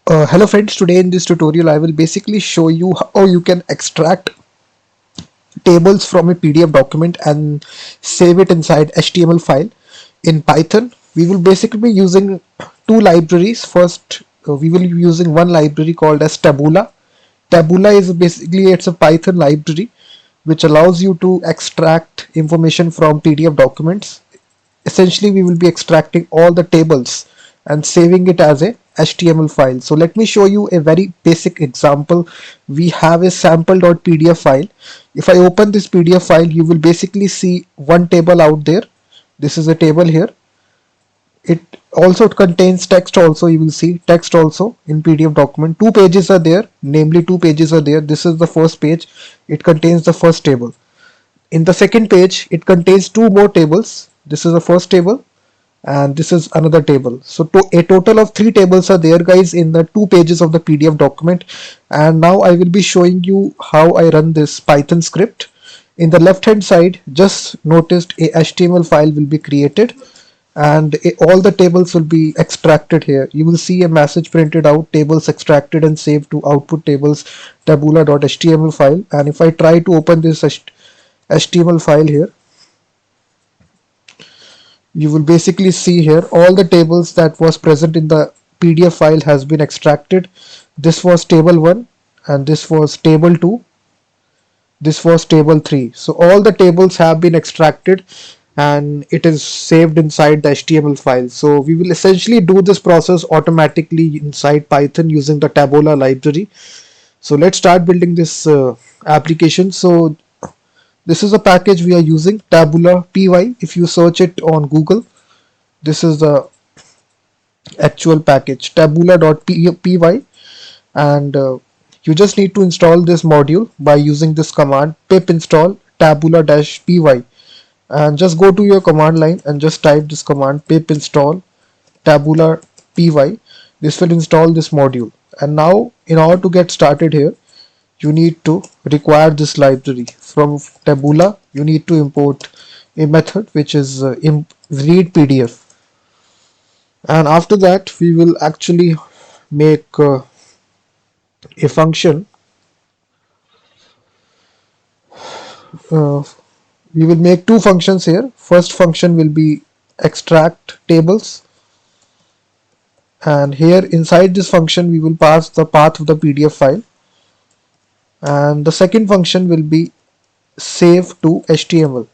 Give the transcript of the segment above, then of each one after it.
Hello friends, today in this tutorial I will basically show you how you can extract tables from a PDF document and save it inside HTML file in Python. We will basically be using two libraries. First, we will be using one library called as Tabula. Tabula is basically it's a Python library which allows you to extract information from PDF documents. Essentially we will be extracting all the tables and saving it as a HTML file. So let me show you a very basic example. We have a sample.pdf file. If I open this PDF file, you will basically see one table out there. This is a table here. It also contains text also. You will see text also in PDF document. Two pages are there, namely two pages are there. This is the first page. It contains the first table. In the second page, it contains two more tables. This is the first table and this is another table. So a total of three tables are there guys in the two pages of the PDF document. And now I will be showing you how I run this Python script. In the left hand side, just noticed a HTML file will be created and all the tables will be extracted here. You will see a message printed out, tables extracted and saved to output tables tabula.html file. And if I try to open this HTML file here, you will basically see here all the tables that was present in the PDF file has been extracted. This was table 1 and this was table 2. This was table 3. So all the tables have been extracted and it is saved inside the HTML file. So we will essentially do this process automatically inside Python using the Tabula library. So let's start building this application. So this is a package we are using, Tabula py. If you search it on Google, this is the actual package, tabula.py, and you just need to install this module by using this command pip install tabula-py, and just go to your command line and just type this command pip install tabula-py. This will install this module. And now in order to get started here, you need to require this library. From Tabula, you need to import a method which is read PDF. And after that, we will actually make a function. Uh, we will make two functions here. First function will be extract tables. And here inside this function, we will pass the path of the PDF file. And the second function will be save to HTML,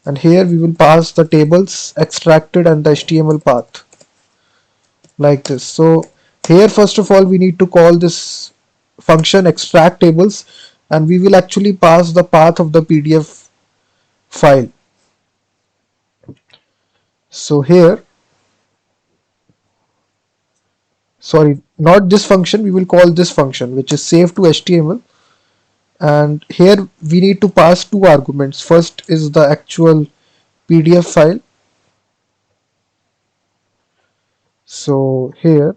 and here we will pass the tables extracted and the HTML path like this. So here first of all we need to call this function extract tables, and we will actually pass the path of the PDF file. So here, sorry, not this function, we will call this function which is save to HTML. And here we need to pass two arguments. First is the actual PDF file. So here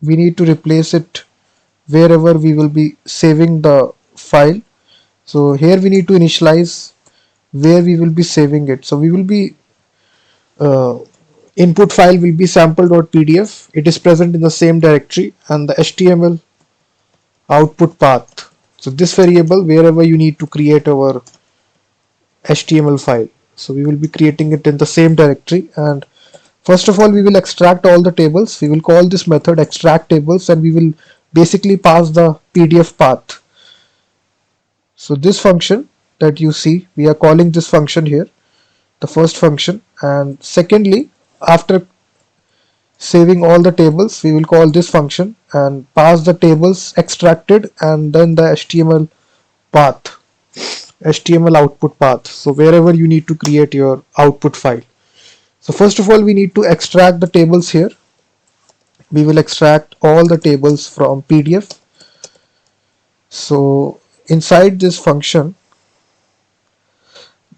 we need to replace it wherever we will be saving the file. So here we need to initialize where we will be saving it. So we will be input file will be sample.pdf. It is present in the same directory, and the HTML output path. So this variable, wherever you need to create our HTML file, so we will be creating it in the same directory. And first of all, we will extract all the tables. We will call this method extract tables, and we will basically pass the PDF path. So this function that you see, we are calling this function here, the first function. And secondly, after saving all the tables, we will call this function and pass the tables extracted and then the HTML path, HTML output path. So wherever you need to create your output file. So first of all, we need to extract the tables here. We will extract all the tables from PDF. So inside this function,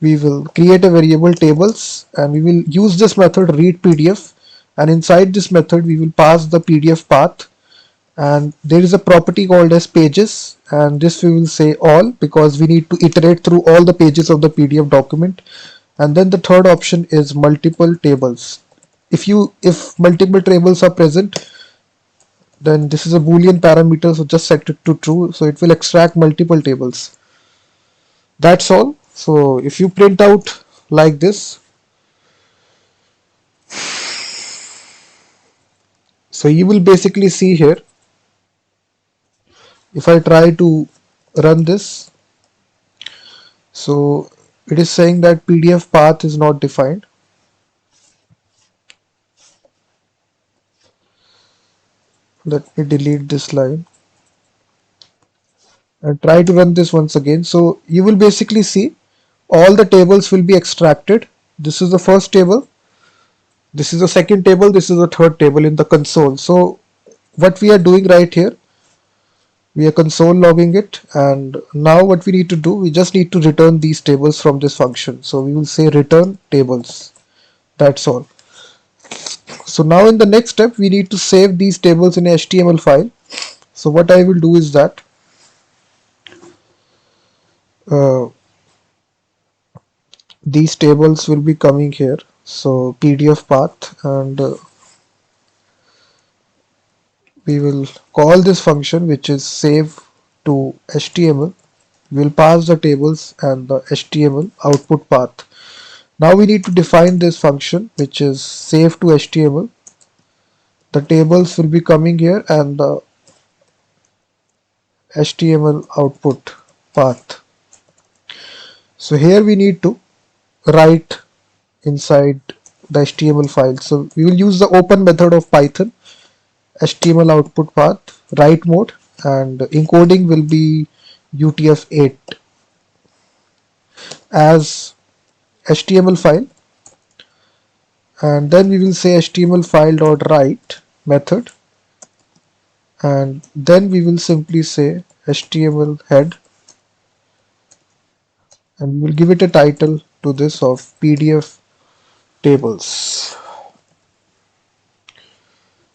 we will create a variable tables, and we will use this method read PDF. And inside this method we will pass the PDF path, and there is a property called as pages, and this we will say all because we need to iterate through all the pages of the PDF document. And then the third option is multiple tables. If multiple tables are present, Then this is a boolean parameter, so just set it to true, so it will extract multiple tables. That's all. So if you print out like this, so you will basically see here, if I try to run this, so it is saying that PDF path is not defined. Let me delete this line and try to run this once again. So you will basically see all the tables will be extracted. This is the first table, this is the second table, this is the third table in the console. So what we are doing right here, we are console logging it, and now what we need to do, we just need to return these tables from this function. So we will say return tables. That's all. So now in the next step, we need to save these tables in a HTML file. So what I will do is that uh, these tables will be coming here. So PDF path, and we will call this function which is save to HTML. We will pass the tables and the HTML output path. Now we need to define this function which is save to HTML. The tables will be coming here and the HTML output path. So here we need to write inside the HTML file. So we will use the open method of Python, HTML output path, write mode, and encoding will be UTF-8 as HTML file, and then we will say HTML file dot write method, and then we will simply say HTML head, and we will give it a title to this of PDF tables.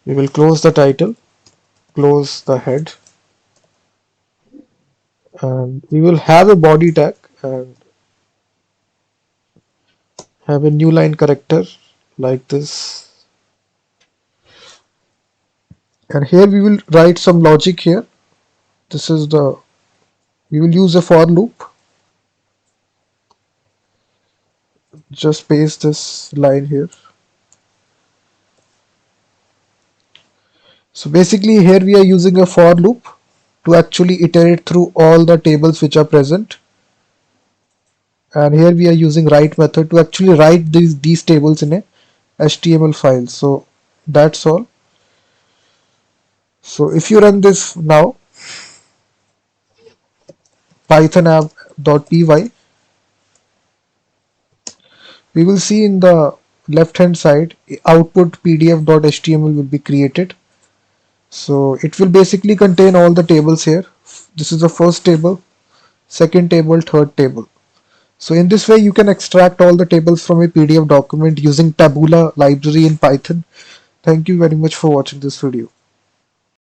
We will close the title, close the head, and we will have a body tag and have a new line character like this. And here we will write some logic here. This is the, we will use a for loop. Just paste this line here. So basically here we are using a for loop to actually iterate through all the tables which are present. And here we are using write method to actually write these tables in a HTML file. So that's all. So if you run this now, python app.py, we will see in the left hand side output pdf.html will be created. So it will basically contain all the tables here. This is the first table, second table, third table. So in this way you can extract all the tables from a PDF document using Tabula library in Python. Thank you very much for watching this video.